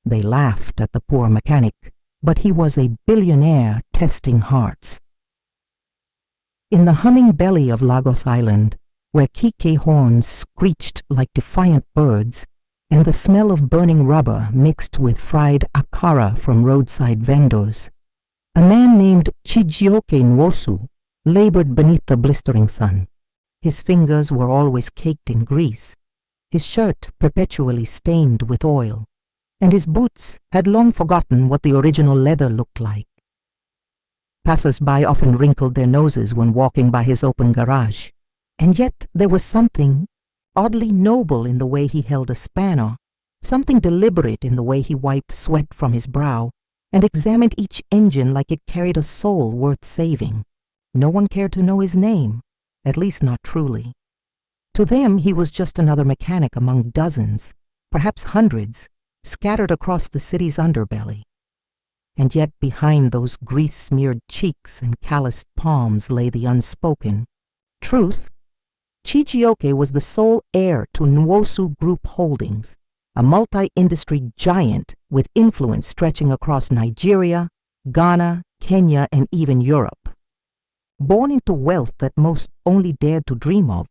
They laughed at the poor mechanic, but he was a billionaire testing hearts. In the humming belly of Lagos Island, where kike horns screeched like defiant birds, and the smell of burning rubber mixed with fried akara from roadside vendors, a man named Chijioke Nwosu labored beneath the blistering sun. His fingers were always caked in grease, his shirt perpetually stained with oil, and his boots had long forgotten what the original leather looked like. Passers-by often wrinkled their noses when walking by his open garage, and yet there was something oddly noble in the way he held a spanner, something deliberate in the way he wiped sweat from his brow and examined each engine like it carried a soul worth saving. No one cared to know his name, at least not truly. To them he was just another mechanic among dozens, perhaps hundreds, scattered across the city's underbelly. And yet behind those grease-smeared cheeks and calloused palms lay the unspoken truth. Chijioke was the sole heir to Nwosu Group Holdings, a multi-industry giant with influence stretching across Nigeria, Ghana, Kenya, and even Europe. Born into wealth that most only dared to dream of,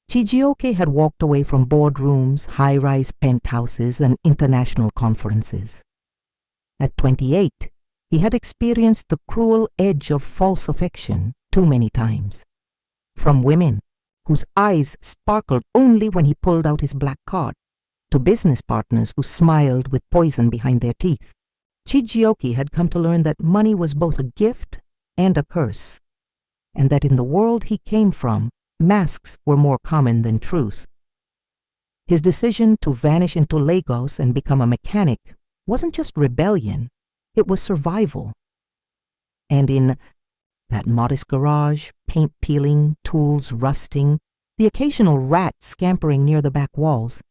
Chijioke had walked away from boardrooms, high-rise penthouses, and international conferences. At 28, he had experienced the cruel edge of false affection too many times. From women whose eyes sparkled only when he pulled out his black card, to business partners who smiled with poison behind their teeth, Chijioke had come to learn that money was both a gift and a curse, and that in the world he came from, masks were more common than truth. His decision to vanish into Lagos and become a mechanic wasn't just rebellion, it was survival. And in that modest garage, paint peeling, tools rusting, the occasional rat scampering near the back walls,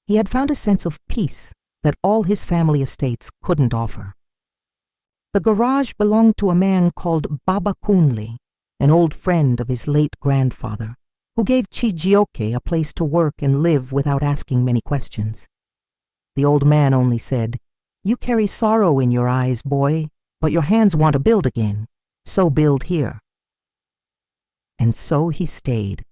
he had found a sense of peace that all his family estates couldn't offer. The garage belonged to a man called Baba Kunle, an old friend of his late grandfather, who gave Chijioke a place to work and live without asking many questions. The old man only said, "You carry sorrow in your eyes, boy, but your hands want to build again, so build here." And so he stayed.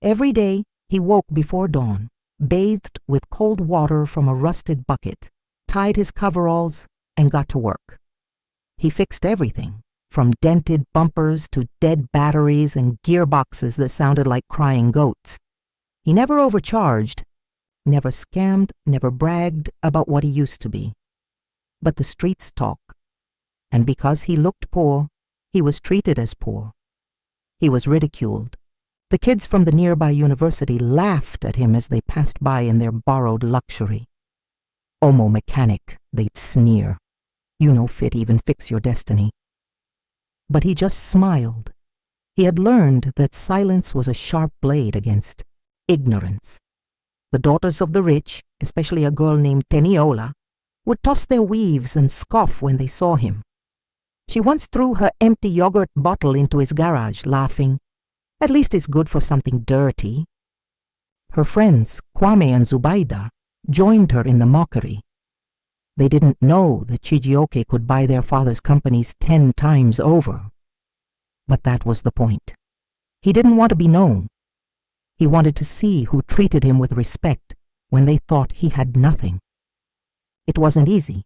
Every day he woke before dawn, bathed with cold water from a rusted bucket, tied his coveralls, and got to work. He fixed everything, from dented bumpers to dead batteries and gearboxes that sounded like crying goats. He never overcharged, never scammed, never bragged about what he used to be. But the streets talk, and because he looked poor, he was treated as poor. He was ridiculed. The kids from the nearby university laughed at him as they passed by in their borrowed luxury. "Homo mechanic," they'd sneer. "You no fit even fix your destiny." But he just smiled. He had learned that silence was a sharp blade against ignorance. The daughters of the rich, especially a girl named Teniola, would toss their weaves and scoff when they saw him. She once threw her empty yogurt bottle into his garage, laughing, "At least it's good for something dirty." Her friends, Kwame and Zubaida, joined her in the mockery. They didn't know that Chijioke could buy their father's companies 10 times over. But that was the point. He didn't want to be known. He wanted to see who treated him with respect when they thought he had nothing. It wasn't easy.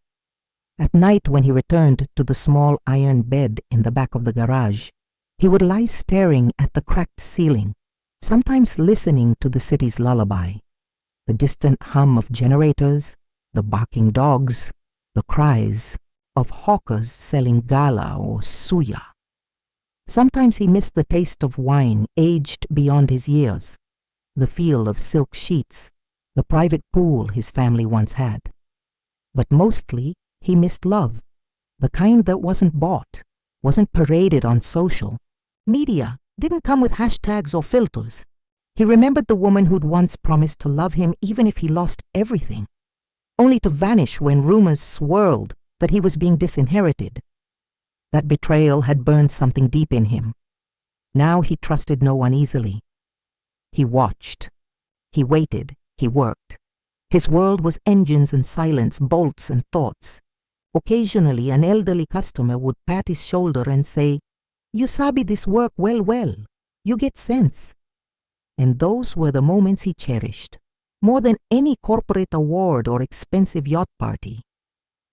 At night, when he returned to the small iron bed in the back of the garage, he would lie staring at the cracked ceiling, sometimes listening to the city's lullaby, the distant hum of generators, the barking dogs, the cries of hawkers selling gala or suya. Sometimes he missed the taste of wine aged beyond his years, the feel of silk sheets, the private pool his family once had. But mostly, he missed love, the kind that wasn't bought, wasn't paraded on social media, didn't come with hashtags or filters. He remembered the woman who'd once promised to love him even if he lost everything, only to vanish when rumors swirled that he was being disinherited. That betrayal had burned something deep in him. Now he trusted no one easily. He watched. He waited. He worked. His world was engines and silence, bolts and thoughts. Occasionally, an elderly customer would pat his shoulder and say, "You sabi this work well. You get sense." And those were the moments he cherished, more than any corporate award or expensive yacht party.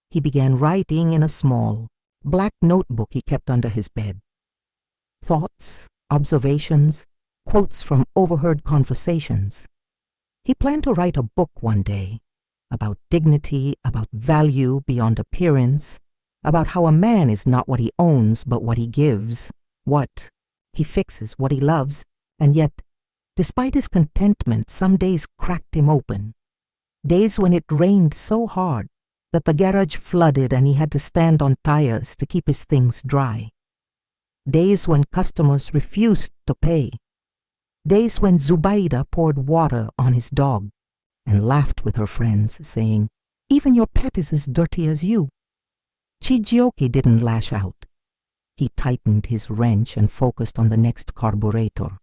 He began writing in a small, black notebook he kept under his bed. Thoughts, observations, quotes from overheard conversations. He planned to write a book one day about dignity, about value beyond appearance, about how a man is not what he owns but what he gives, what he fixes, what he loves, and yet, despite his contentment, some days cracked him open. Days when it rained so hard that the garage flooded and he had to stand on tires to keep his things dry. Days when customers refused to pay. Days when Zubaida poured water on his dog and laughed with her friends, saying, "Even your pet is as dirty as you." Chijioke didn't lash out. He tightened his wrench and focused on the next carburetor.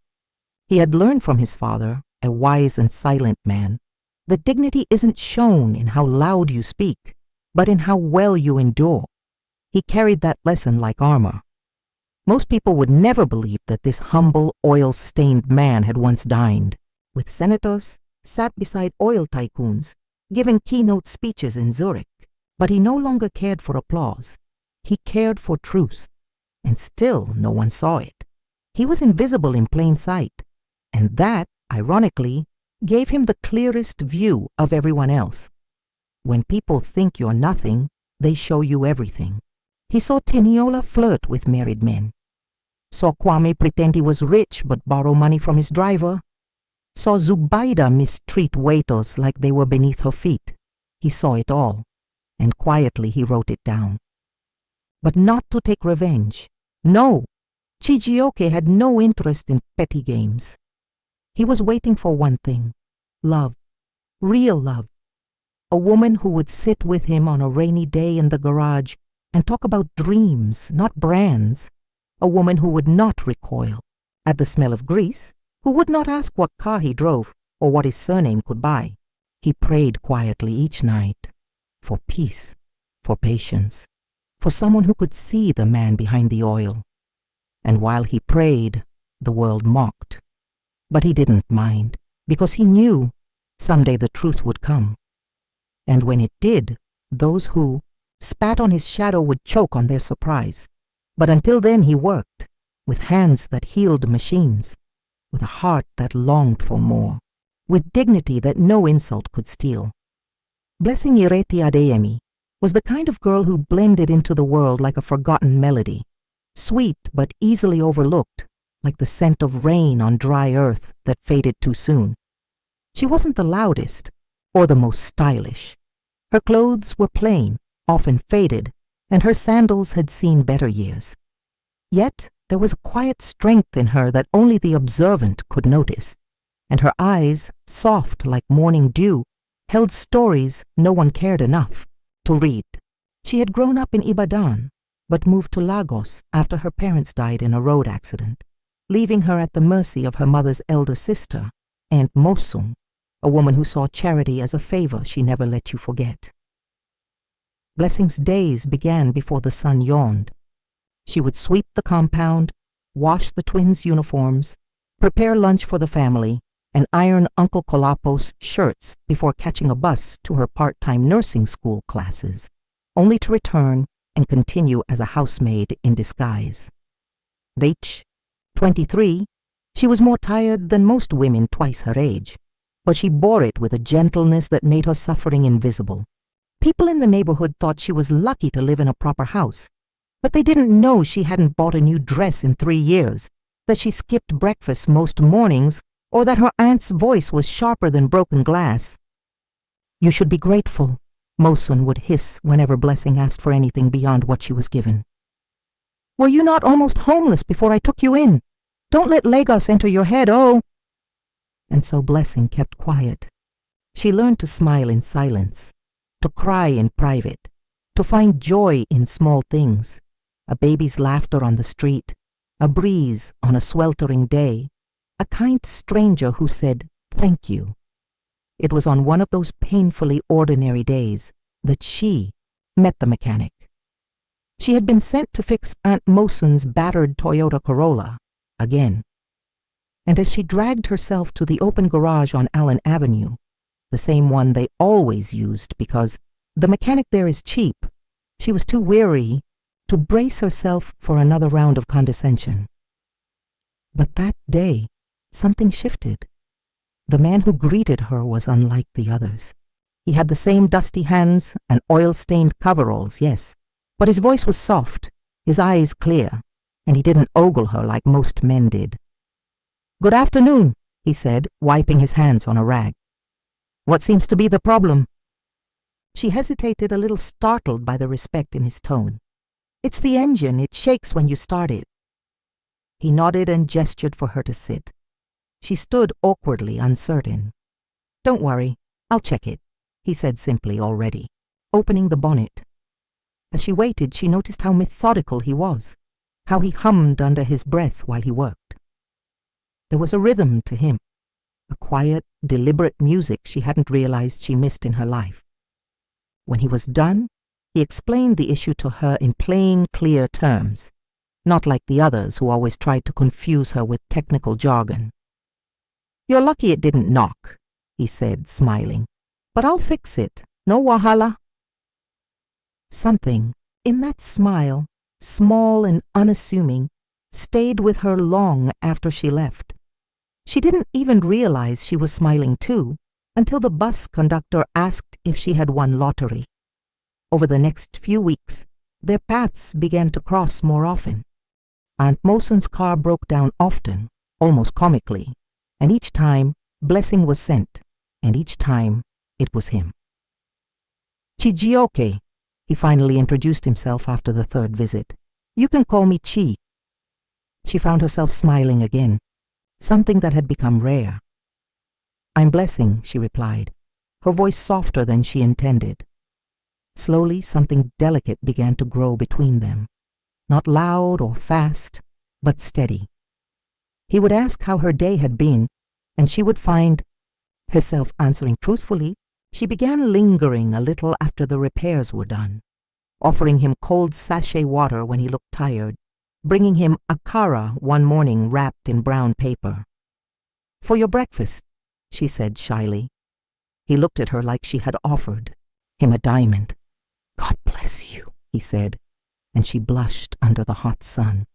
He had learned from his father, a wise and silent man, that dignity isn't shown in how loud you speak, but in how well you endure. He carried that lesson like armor. Most people would never believe that this humble, oil-stained man had once dined with senators, sat beside oil tycoons, giving keynote speeches in Zurich. But he no longer cared for applause. He cared for truth. And still no one saw it. He was invisible in plain sight. And that, ironically, gave him the clearest view of everyone else. When people think you're nothing, they show you everything. He saw Teniola flirt with married men. Saw Kwame pretend he was rich but borrow money from his driver. Saw Zubaida mistreat waiters like they were beneath her feet. He saw it all, and quietly he wrote it down. But not to take revenge. No, Chijioke had no interest in petty games. He was waiting for one thing: love, real love. A woman who would sit with him on a rainy day in the garage and talk about dreams, not brands. A woman who would not recoil at the smell of grease, who would not ask what car he drove or what his surname could buy. He prayed quietly each night for peace, for patience, for someone who could see the man behind the oil. And while he prayed, the world mocked. But he didn't mind, because he knew someday the truth would come. And when it did, those who spat on his shadow would choke on their surprise. But until then he worked, with hands that healed machines, with a heart that longed for more, with dignity that no insult could steal. Blessing Ireti Adeyemi was the kind of girl who blended into the world like a forgotten melody, sweet but easily overlooked, like the scent of rain on dry earth that faded too soon. She wasn't the loudest or the most stylish. Her clothes were plain, often faded, and her sandals had seen better years. Yet there was a quiet strength in her that only the observant could notice, and her eyes, soft like morning dew, held stories no one cared enough to read. She had grown up in Ibadan, but moved to Lagos after her parents died in a road accident, leaving her at the mercy of her mother's elder sister, Aunt Mosung, a woman who saw charity as a favor she never let you forget. Blessing's days began before the sun yawned. She would sweep the compound, wash the twins' uniforms, prepare lunch for the family, and iron Uncle Kolapo's shirts before catching a bus to her part-time nursing school classes, only to return and continue as a housemaid in disguise. Reach 23, she was more tired than most women twice her age, but she bore it with a gentleness that made her suffering invisible. People in the neighborhood thought she was lucky to live in a proper house, but they didn't know she hadn't bought a new dress in 3 years, that she skipped breakfast most mornings, or that her aunt's voice was sharper than broken glass. "You should be grateful," Mosun would hiss whenever Blessing asked for anything beyond what she was given. "Were you not almost homeless before I took you in? Don't let Lagos enter your head, oh!" And so Blessing kept quiet. She learned to smile in silence, to cry in private, to find joy in small things, a baby's laughter on the street, a breeze on a sweltering day, a kind stranger who said, "Thank you." It was on one of those painfully ordinary days that she met the mechanic. She had been sent to fix Aunt Mosun's battered Toyota Corolla again. And as she dragged herself to the open garage on Allen Avenue, the same one they always used because the mechanic there is cheap, she was too weary to brace herself for another round of condescension. But that day, something shifted. The man who greeted her was unlike the others. He had the same dusty hands and oil-stained coveralls, yes, but his voice was soft, his eyes clear, and he didn't ogle her like most men did. "Good afternoon," he said, wiping his hands on a rag. "What seems to be the problem?" She hesitated, a little startled by the respect in his tone. "It's the engine. It shakes when you start it." He nodded and gestured for her to sit. She stood awkwardly, uncertain. "Don't worry, I'll check it," he said simply already, opening the bonnet. As she waited, she noticed how methodical he was, how he hummed under his breath while he worked. There was a rhythm to him, a quiet, deliberate music she hadn't realized she missed in her life. When he was done, he explained the issue to her in plain, clear terms, not like the others who always tried to confuse her with technical jargon. "You're lucky it didn't knock," he said, smiling. "But I'll fix it. No wahala." Something in that smile, small and unassuming, stayed with her long after she left. She didn't even realize she was smiling too until the bus conductor asked if she had won lottery. Over the next few weeks, their paths began to cross more often. Aunt Mosun's car broke down often, almost comically, and each time blessing was sent, and each time it was him. "Chijioke," he finally introduced himself after the third visit. "You can call me Chi." She found herself smiling again, something that had become rare. "I'm Blessing," she replied, her voice softer than she intended. Slowly, something delicate began to grow between them, not loud or fast, but steady. He would ask how her day had been, and she would find herself answering truthfully. She began lingering a little after the repairs were done, offering him cold sachet water when he looked tired, bringing him akara one morning wrapped in brown paper. "For your breakfast," she said shyly. He looked at her like she had offered him a diamond. "God bless you," he said, and she blushed under the hot sun.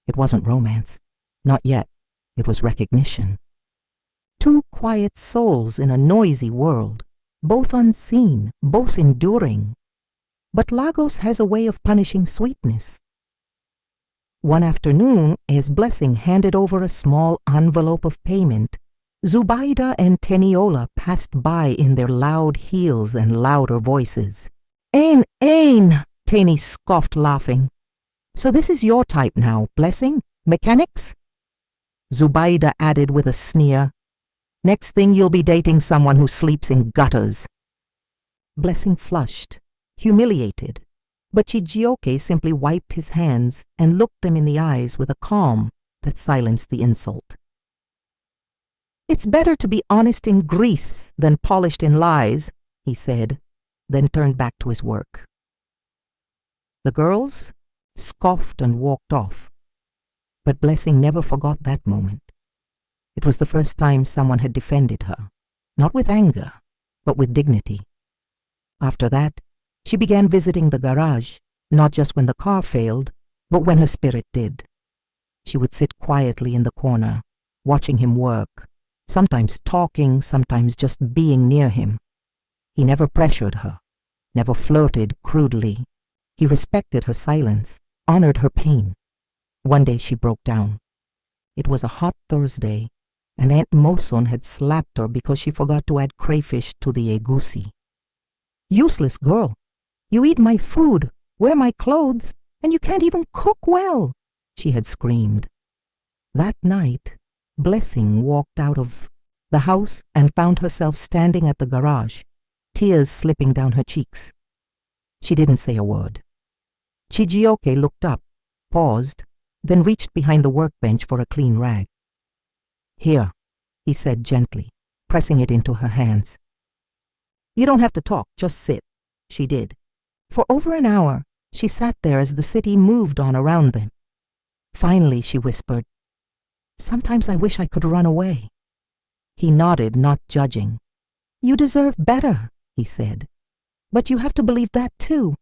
It wasn't romance. Not yet. It was recognition. Two quiet souls in a noisy world, both unseen, both enduring. But Lagos has a way of punishing sweetness. One afternoon, as Blessing handed over a small envelope of payment, Zubaida and Teniola passed by in their loud heels and louder voices. Ain, Teni scoffed, laughing. "So this is your type now, Blessing? Mechanics?" Zubaida added with a sneer, "Next thing you'll be dating someone who sleeps in gutters." Blessing flushed, humiliated, but Chijioke simply wiped his hands and looked them in the eyes with a calm that silenced the insult. "It's better to be honest in grease than polished in lies," he said, then turned back to his work. The girls scoffed and walked off, but Blessing never forgot that moment. It was the first time someone had defended her, not with anger, but with dignity. After that, she began visiting the garage, not just when the car failed, but when her spirit did. She would sit quietly in the corner, watching him work, sometimes talking, sometimes just being near him. He never pressured her, never flirted crudely. He respected her silence, honored her pain. One day she broke down. It was a hot Thursday, and Aunt Mosun had slapped her because she forgot to add crayfish to the egusi. "Useless girl! You eat my food, wear my clothes, and you can't even cook well," she had screamed. That night, Blessing walked out of the house and found herself standing at the garage, tears slipping down her cheeks. She didn't say a word. Chijioke looked up, paused, then reached behind the workbench for a clean rag. "Here," he said gently, pressing it into her hands. "You don't have to talk, just sit." She did. For over an hour, she sat there as the city moved on around them. Finally, she whispered, "Sometimes I wish I could run away." He nodded, not judging. "You deserve better," he said. "But you have to believe that too."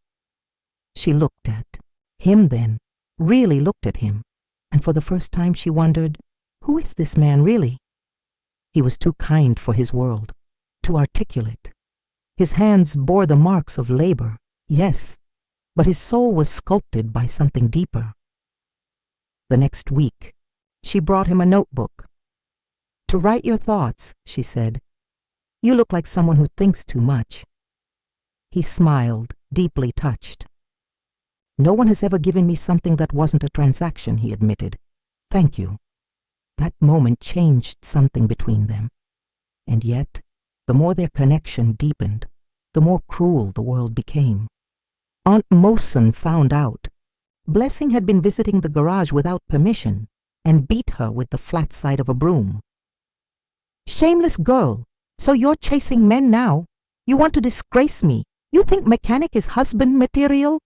She looked at him then, really looked at him, and for the first time she wondered, who is this man really? He was too kind for his world, too articulate. His hands bore the marks of labor, yes, but his soul was sculpted by something deeper. The next week, she brought him a notebook. "To write your thoughts," she said. "You look like someone who thinks too much." He smiled, deeply touched. "No one has ever given me something that wasn't a transaction," he admitted. "Thank you." That moment changed something between them. And yet, the more their connection deepened, the more cruel the world became. Aunt Mosen found out. Blessing had been visiting the garage without permission and beat her with the flat side of a broom. "Shameless girl! So you're chasing men now? You want to disgrace me? You think mechanic is husband material?"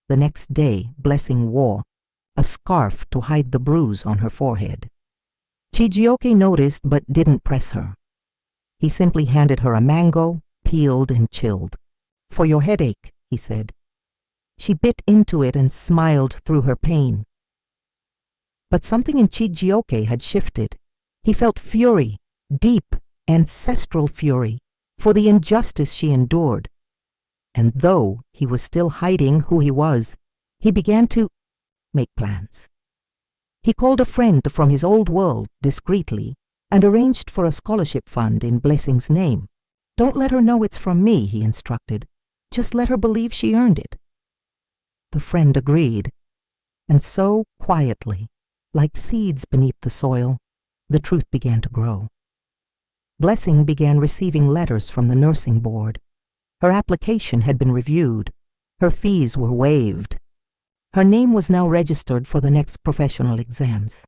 The next day, Blessing wore a scarf to hide the bruise on her forehead. Chijioke noticed but didn't press her. He simply handed her a mango, peeled and chilled. "For your headache," he said. She bit into it and smiled through her pain. But something in Chijioke had shifted. He felt fury, deep, ancestral fury, for the injustice she endured. And though he was still hiding who he was, he began to make plans. He called a friend from his old world discreetly and arranged for a scholarship fund in Blessing's name. "Don't let her know it's from me," he instructed. "Just let her believe she earned it." The friend agreed. And so, quietly, like seeds beneath the soil, the truth began to grow. Blessing began receiving letters from the nursing board. Her application had been reviewed. Her fees were waived. Her name was now registered for the next professional exams.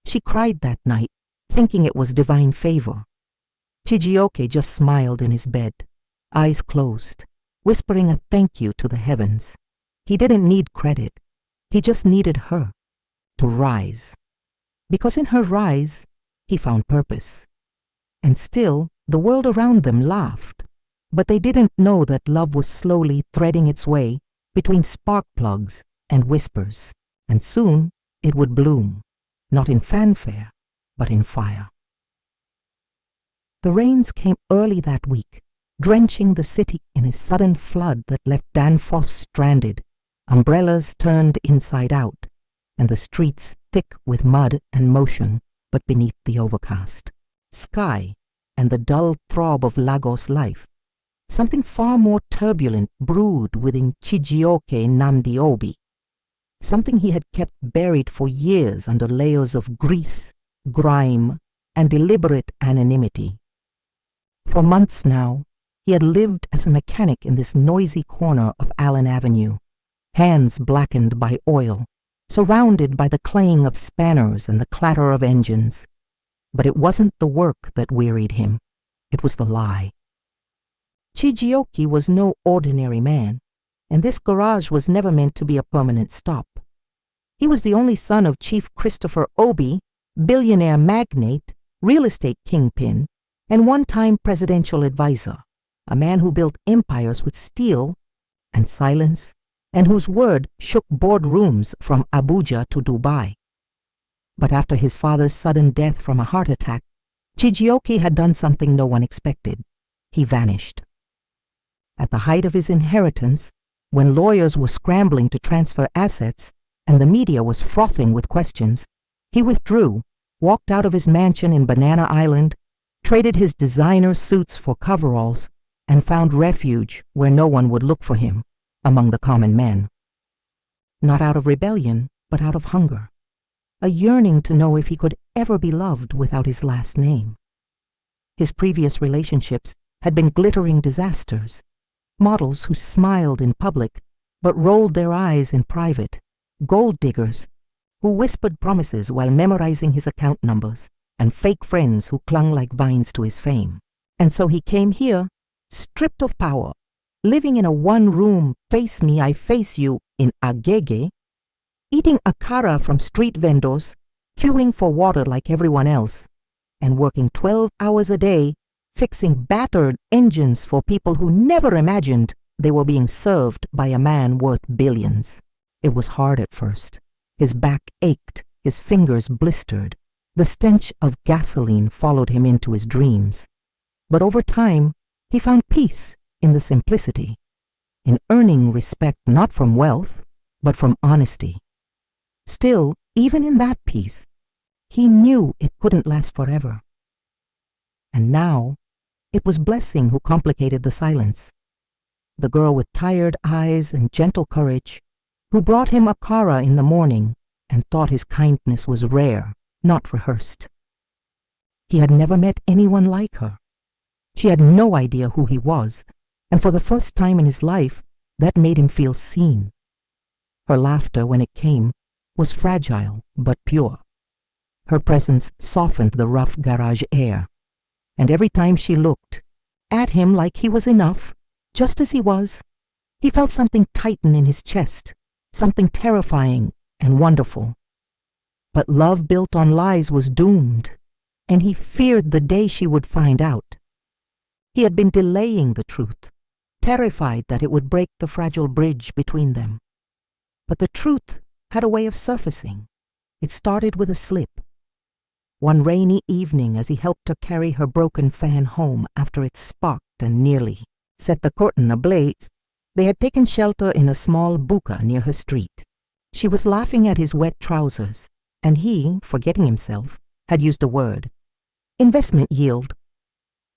She cried that night, thinking it was divine favor. Chijioke just smiled in his bed, eyes closed, whispering a thank you to the heavens. He didn't need credit. He just needed her to rise. Because in her rise, he found purpose. And still, the world around them laughed. But they didn't know that love was slowly threading its way between spark plugs and whispers, and soon it would bloom, not in fanfare, but in fire. The rains came early that week, drenching the city in a sudden flood that left Danfoss stranded, umbrellas turned inside out, and the streets thick with mud and motion, but beneath the overcast sky and the dull throb of Lagos life, something far more turbulent brewed within Chijioke Namdi-Obi, something he had kept buried for years under layers of grease, grime, and deliberate anonymity. For months now, he had lived as a mechanic in this noisy corner of Allen Avenue, hands blackened by oil, surrounded by the clang of spanners and the clatter of engines. But it wasn't the work that wearied him. It was the lie. Chijioke was no ordinary man, and this garage was never meant to be a permanent stop. He was the only son of Chief Christopher Obi, billionaire magnate, real estate kingpin, and one-time presidential advisor, a man who built empires with steel and silence, and whose word shook boardrooms from Abuja to Dubai. But after his father's sudden death from a heart attack, Chijioke had done something no one expected. He vanished. At the height of his inheritance, when lawyers were scrambling to transfer assets and the media was frothing with questions, he withdrew, walked out of his mansion in Banana Island, traded his designer suits for coveralls, and found refuge where no one would look for him, among the common men. Not out of rebellion, but out of hunger, a yearning to know if he could ever be loved without his last name. His previous relationships had been glittering disasters, models who smiled in public but rolled their eyes in private, gold diggers who whispered promises while memorizing his account numbers, and fake friends who clung like vines to his fame. And so he came here, stripped of power, living in a one-room, face me, I face you in Agege, eating akara from street vendors, queuing for water like everyone else, and working 12 hours a day, fixing battered engines for people who never imagined they were being served by a man worth billions. It was hard at first. His back ached, his fingers blistered. The stench of gasoline followed him into his dreams. But over time, he found peace in the simplicity, in earning respect not from wealth, but from honesty. Still, even in that peace, he knew it couldn't last forever. And now, it was Blessing who complicated the silence. The girl with tired eyes and gentle courage, who brought him akara in the morning and thought his kindness was rare, not rehearsed. He had never met anyone like her. She had no idea who he was, and for the first time in his life, that made him feel seen. Her laughter, when it came, was fragile but pure. Her presence softened the rough garage air, and every time she looked at him like he was enough, just as he was, he felt something tighten in his chest, something terrifying and wonderful. But love built on lies was doomed, and he feared the day she would find out. He had been delaying the truth, terrified that it would break the fragile bridge between them. But the truth had a way of surfacing. It started with a slip. One rainy evening, as he helped her carry her broken fan home after it sparked and nearly set the curtain ablaze, they had taken shelter in a small buka near her street. She was laughing at his wet trousers, and he, forgetting himself, had used a word. Investment yield.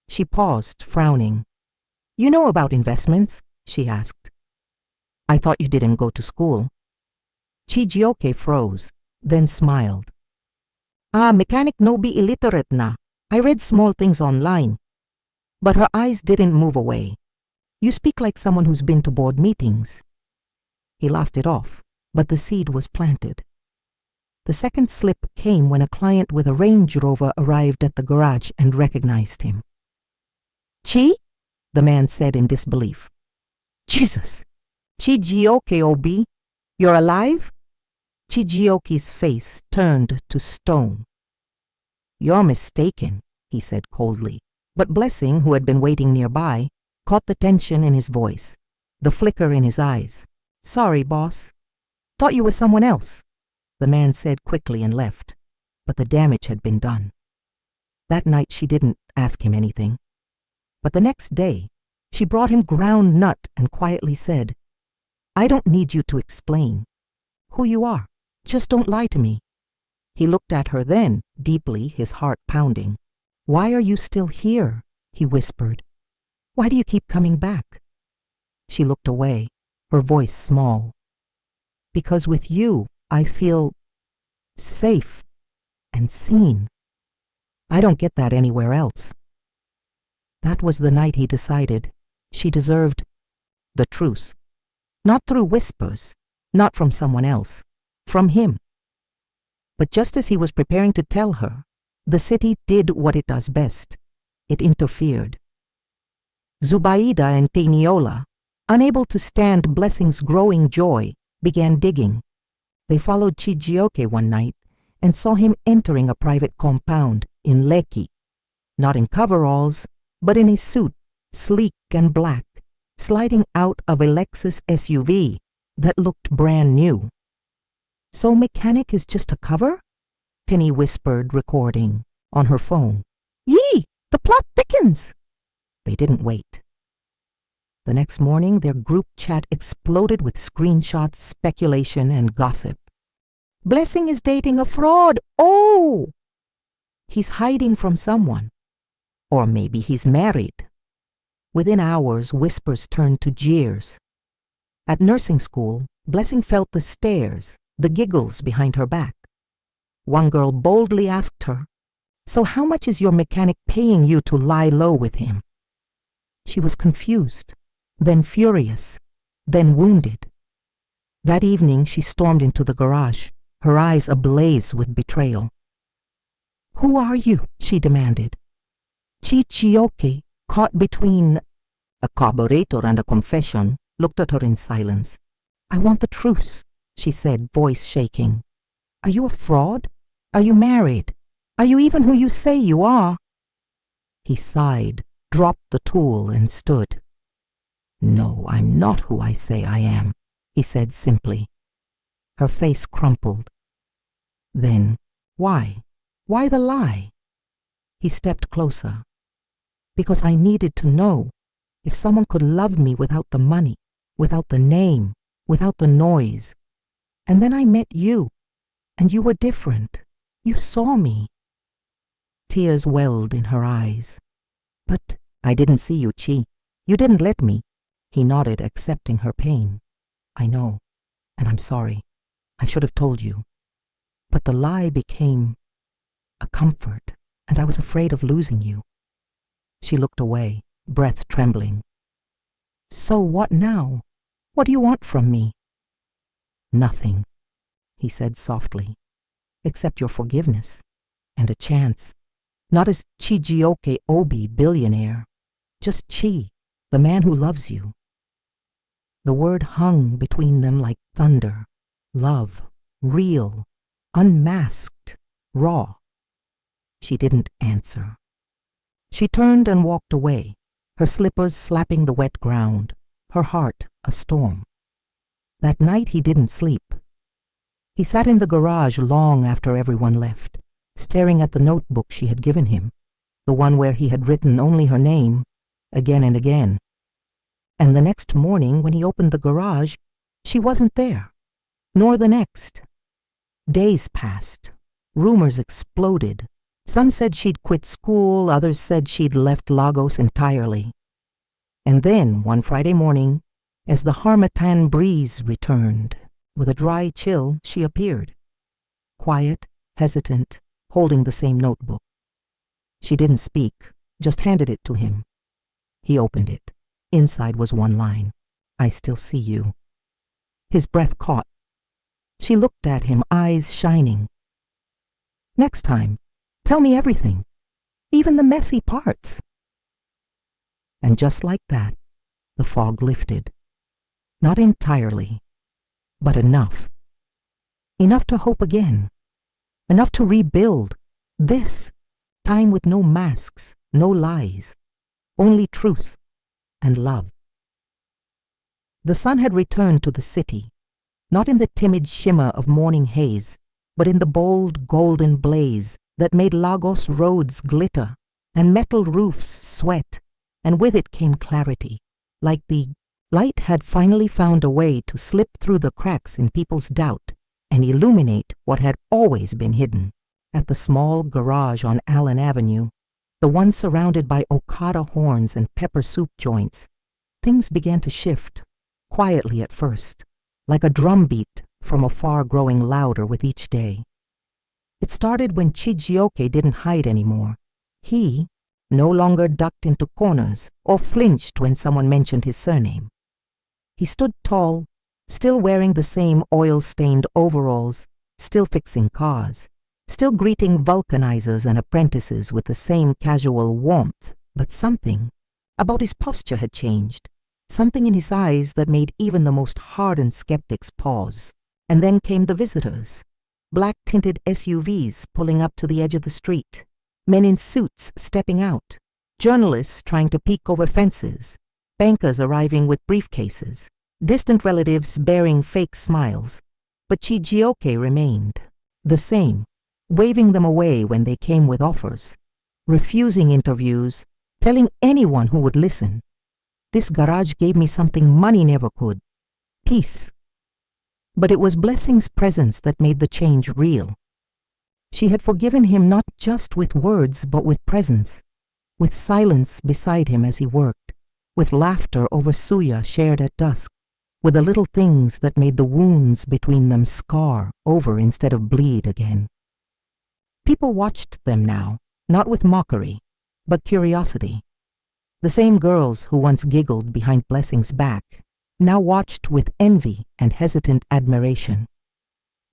She paused, frowning. You know about investments? She asked. I thought you didn't go to school. Chijioke froze, then smiled. Mechanic no be illiterate na. I read small things online. But her eyes didn't move away. You speak like someone who's been to board meetings. He laughed it off, but the seed was planted. The second slip came when a client with a Range Rover arrived at the garage and recognized him. Chi? The man said in disbelief. Jesus! Chijioke, Obi? You're alive? Chijioke's face turned to stone. You're mistaken, he said coldly. But Blessing, who had been waiting nearby, caught the tension in his voice, the flicker in his eyes. Sorry, boss. Thought you were someone else, the man said quickly and left. But the damage had been done. That night she didn't ask him anything. But the next day, she brought him ground nut and quietly said, I don't need you to explain who you are. Just don't lie to me. He looked at her then, deeply, his heart pounding. Why are you still here? He whispered. Why do you keep coming back? She looked away, her voice small. Because with you, I feel safe and seen. I don't get that anywhere else. That was the night he decided she deserved the truth. Not through whispers, not from someone else, from him. But just as he was preparing to tell her, the city did what it does best. It interfered. Zubaida and Teniola, unable to stand Blessing's growing joy, began digging. They followed Chijioke one night and saw him entering a private compound in Lekki, not in coveralls, but in a suit, sleek and black, sliding out of a Lexus SUV that looked brand new. So Mechanic is just a cover? Tenny whispered, recording, on her phone. Yee! The plot thickens! They didn't wait. The next morning, their group chat exploded with screenshots, speculation, and gossip. Blessing is dating a fraud! Oh! He's hiding from someone. Or maybe he's married. Within hours, whispers turned to jeers. At nursing school, Blessing felt the stares, the giggles behind her back. One girl boldly asked her, So how much is your mechanic paying you to lie low with him? She was confused, then furious, then wounded. That evening she stormed into the garage, her eyes ablaze with betrayal. "Who are you?" she demanded. Chijioke, caught between a carburetor and a confession, looked at her in silence. "I want the truth," she said, voice shaking. "Are you a fraud? Are you married? Are you even who you say you are?" He sighed, dropped the tool, and stood. "No, I'm not who I say I am," he said simply. Her face crumpled. "Then, why? Why the lie?" He stepped closer. "Because I needed to know if someone could love me without the money, without the name, without the noise. And then I met you, and you were different. You saw me." Tears welled in her eyes. "But I didn't see you, Chi. You didn't let me." He nodded, accepting her pain. "I know, and I'm sorry. I should have told you. But the lie became a comfort, and I was afraid of losing you." She looked away, breath trembling. "So what now? What do you want from me?" "Nothing," he said softly, "except your forgiveness and a chance. Not as Chijioke Obi, billionaire. Just Chi, the man who loves you." The word hung between them like thunder. Love, real, unmasked, raw. She didn't answer. She turned and walked away, her slippers slapping the wet ground, her heart a storm. That night he didn't sleep. He sat in the garage long after everyone left, staring at the notebook she had given him, the one where he had written only her name, again and again. And the next morning, when he opened the garage, she wasn't there, nor the next. Days passed. Rumors exploded. Some said she'd quit school, others said she'd left Lagos entirely. And then, one Friday morning, as the harmattan breeze returned, with a dry chill, she appeared. Quiet, hesitant, holding the same notebook. She didn't speak, just handed it to him. He opened it. Inside was one line: "I still see you." His breath caught. She looked at him, eyes shining. "Next time, tell me everything, even the messy parts." And just like that, the fog lifted. Not entirely, but enough. Enough to hope again. Enough to rebuild. This time with no masks, no lies, only truth and love. The sun had returned to the city, not in the timid shimmer of morning haze, but in the bold golden blaze that made Lagos roads glitter and metal roofs sweat, and with it came clarity, like the light had finally found a way to slip through the cracks in people's doubt and illuminate what had always been hidden. At the small garage on Allen Avenue, the one surrounded by Okada horns and pepper soup joints, things began to shift, quietly at first, like a drumbeat from afar growing louder with each day. It started when Chijioke didn't hide anymore. He no longer ducked into corners or flinched when someone mentioned his surname. He stood tall, still wearing the same oil-stained overalls, still fixing cars, still greeting vulcanizers and apprentices with the same casual warmth, but something about his posture had changed, something in his eyes that made even the most hardened skeptics pause. And then came the visitors, black-tinted SUVs pulling up to the edge of the street, men in suits stepping out, journalists trying to peek over fences, bankers arriving with briefcases, distant relatives bearing fake smiles. But Chijioke remained, the same, waving them away when they came with offers, refusing interviews, telling anyone who would listen, "This garage gave me something money never could, peace." But it was Blessing's presence that made the change real. She had forgiven him not just with words, but with presence, with silence beside him as he worked, with laughter over suya shared at dusk, with the little things that made the wounds between them scar over instead of bleed again. People watched them now, not with mockery, but curiosity. The same girls who once giggled behind Blessing's back now watched with envy and hesitant admiration.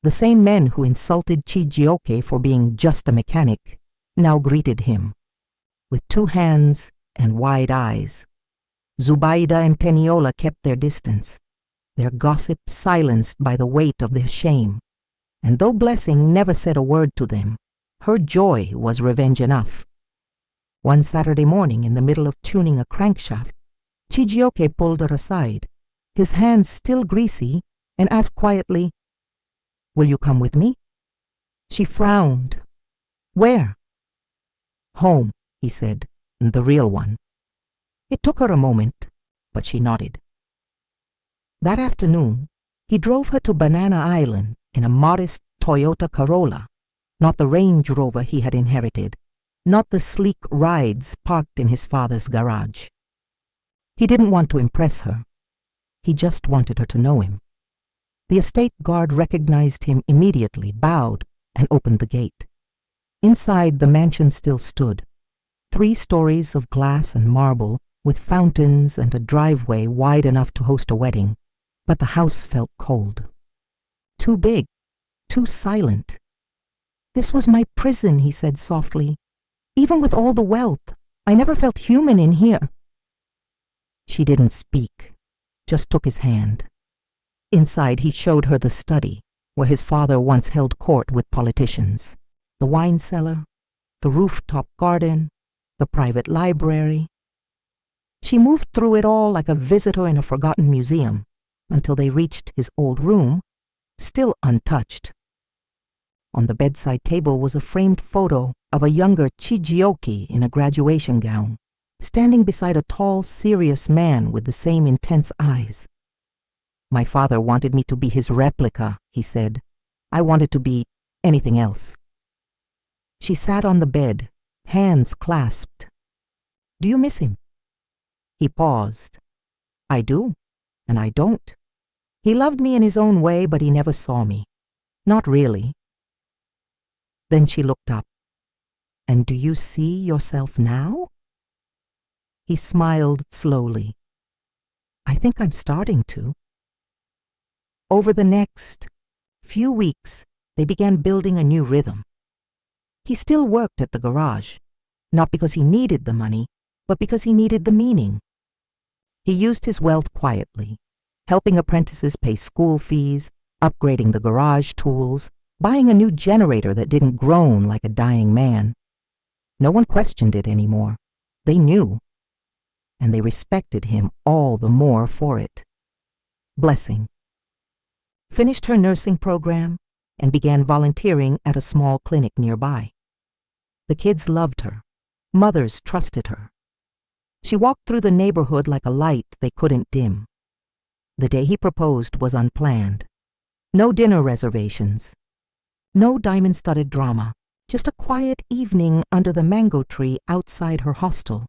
The same men who insulted Chijioke for being just a mechanic now greeted him. With 2 hands and wide eyes, Zubaida and Teniola kept their distance, their gossip silenced by the weight of their shame. And though Blessing never said a word to them, her joy was revenge enough. One Saturday morning, in the middle of tuning a crankshaft, Chijioke pulled her aside, his hands still greasy, and asked quietly, "Will you come with me?" She frowned. "Where?" "Home," he said, "the real one." It took her a moment, but she nodded. That afternoon, he drove her to Banana Island in a modest Toyota Corolla, not the Range Rover he had inherited, not the sleek rides parked in his father's garage. He didn't want to impress her. He just wanted her to know him. The estate guard recognized him immediately, bowed, and opened the gate. Inside, the mansion still stood, 3 stories of glass and marble, with fountains and a driveway wide enough to host a wedding, but the house felt cold. Too big, too silent. "This was my prison," he said softly. "Even with all the wealth, I never felt human in here." She didn't speak, just took his hand. Inside, he showed her the study, where his father once held court with politicians, the wine cellar, the rooftop garden, the private library. She moved through it all like a visitor in a forgotten museum, until they reached his old room, still untouched. On the bedside table was a framed photo of a younger chijioke in a graduation gown, standing beside a tall, serious man with the same intense eyes. "My father wanted me to be his replica," he said. "I wanted to be anything else." She sat on the bed, hands clasped. "Do you miss him?" He paused. "I do, and I don't. He loved me in his own way, but he never saw me. Not really." Then she looked up. "And do you see yourself now?" He smiled slowly. "I think I'm starting to." Over the next few weeks, they began building a new rhythm. He still worked at the garage, not because he needed the money, but because he needed the meaning. He used his wealth quietly, helping apprentices pay school fees, upgrading the garage tools, buying a new generator that didn't groan like a dying man. No one questioned it anymore. They knew, and they respected him all the more for it. Blessing finished her nursing program and began volunteering at a small clinic nearby. The kids loved her. Mothers trusted her. She walked through the neighborhood like a light they couldn't dim. The day he proposed was unplanned. No dinner reservations. No diamond-studded drama. Just a quiet evening under the mango tree outside her hostel.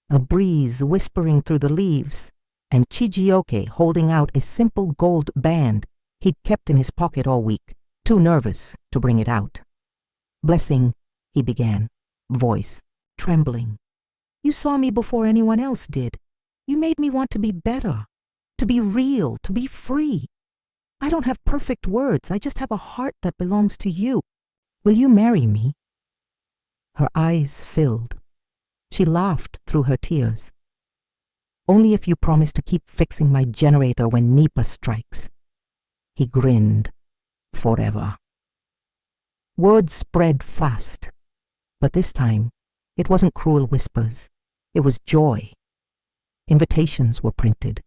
A breeze whispering through the leaves, and Chijioke holding out a simple gold band he'd kept in his pocket all week, too nervous to bring it out. "Blessing," he began, voice trembling. "You saw me before anyone else did. You made me want to be better, to be real, to be free. I don't have perfect words. I just have a heart that belongs to you. Will you marry me?" Her eyes filled. She laughed through her tears. "Only if you promise to keep fixing my generator when NEPA strikes." He grinned. "Forever." Word spread fast, but this time it wasn't cruel whispers. It was joy. Invitations were printed.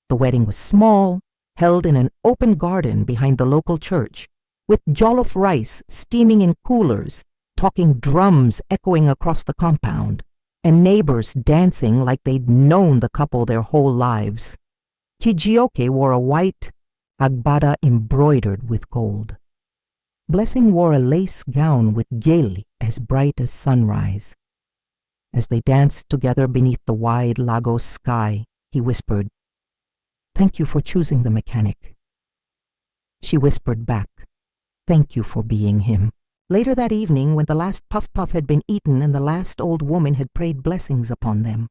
The wedding was small, held in an open garden behind the local church, with jollof rice steaming in coolers, talking drums echoing across the compound, and neighbors dancing like they'd known the couple their whole lives. Chijioke wore a white agbada embroidered with gold. Blessing wore a lace gown with geli as bright as sunrise. As they danced together beneath the wide Lagos sky, he whispered, "Thank you for choosing the mechanic." She whispered back, "Thank you for being him." Later that evening, when the last puff-puff had been eaten and the last old woman had prayed blessings upon them,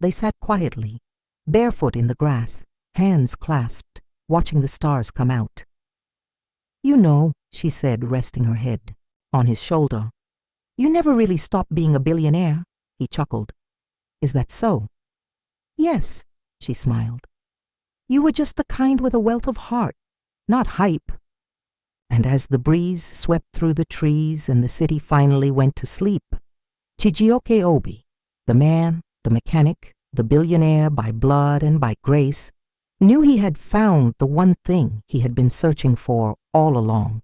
they sat quietly, barefoot in the grass, hands clasped, watching the stars come out. "You know," she said, resting her head on his shoulder, You never really stopped being a billionaire, he chuckled. Is that so? Yes, she smiled. You were just the kind with a wealth of heart, not hype. And as the breeze swept through the trees and the city finally went to sleep, Chijioke Obi, the man, the mechanic, the billionaire by blood and by grace, knew he had found the one thing he had been searching for all along,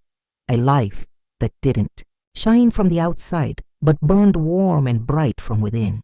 a life that didn't shine from the outside but burned warm and bright from within.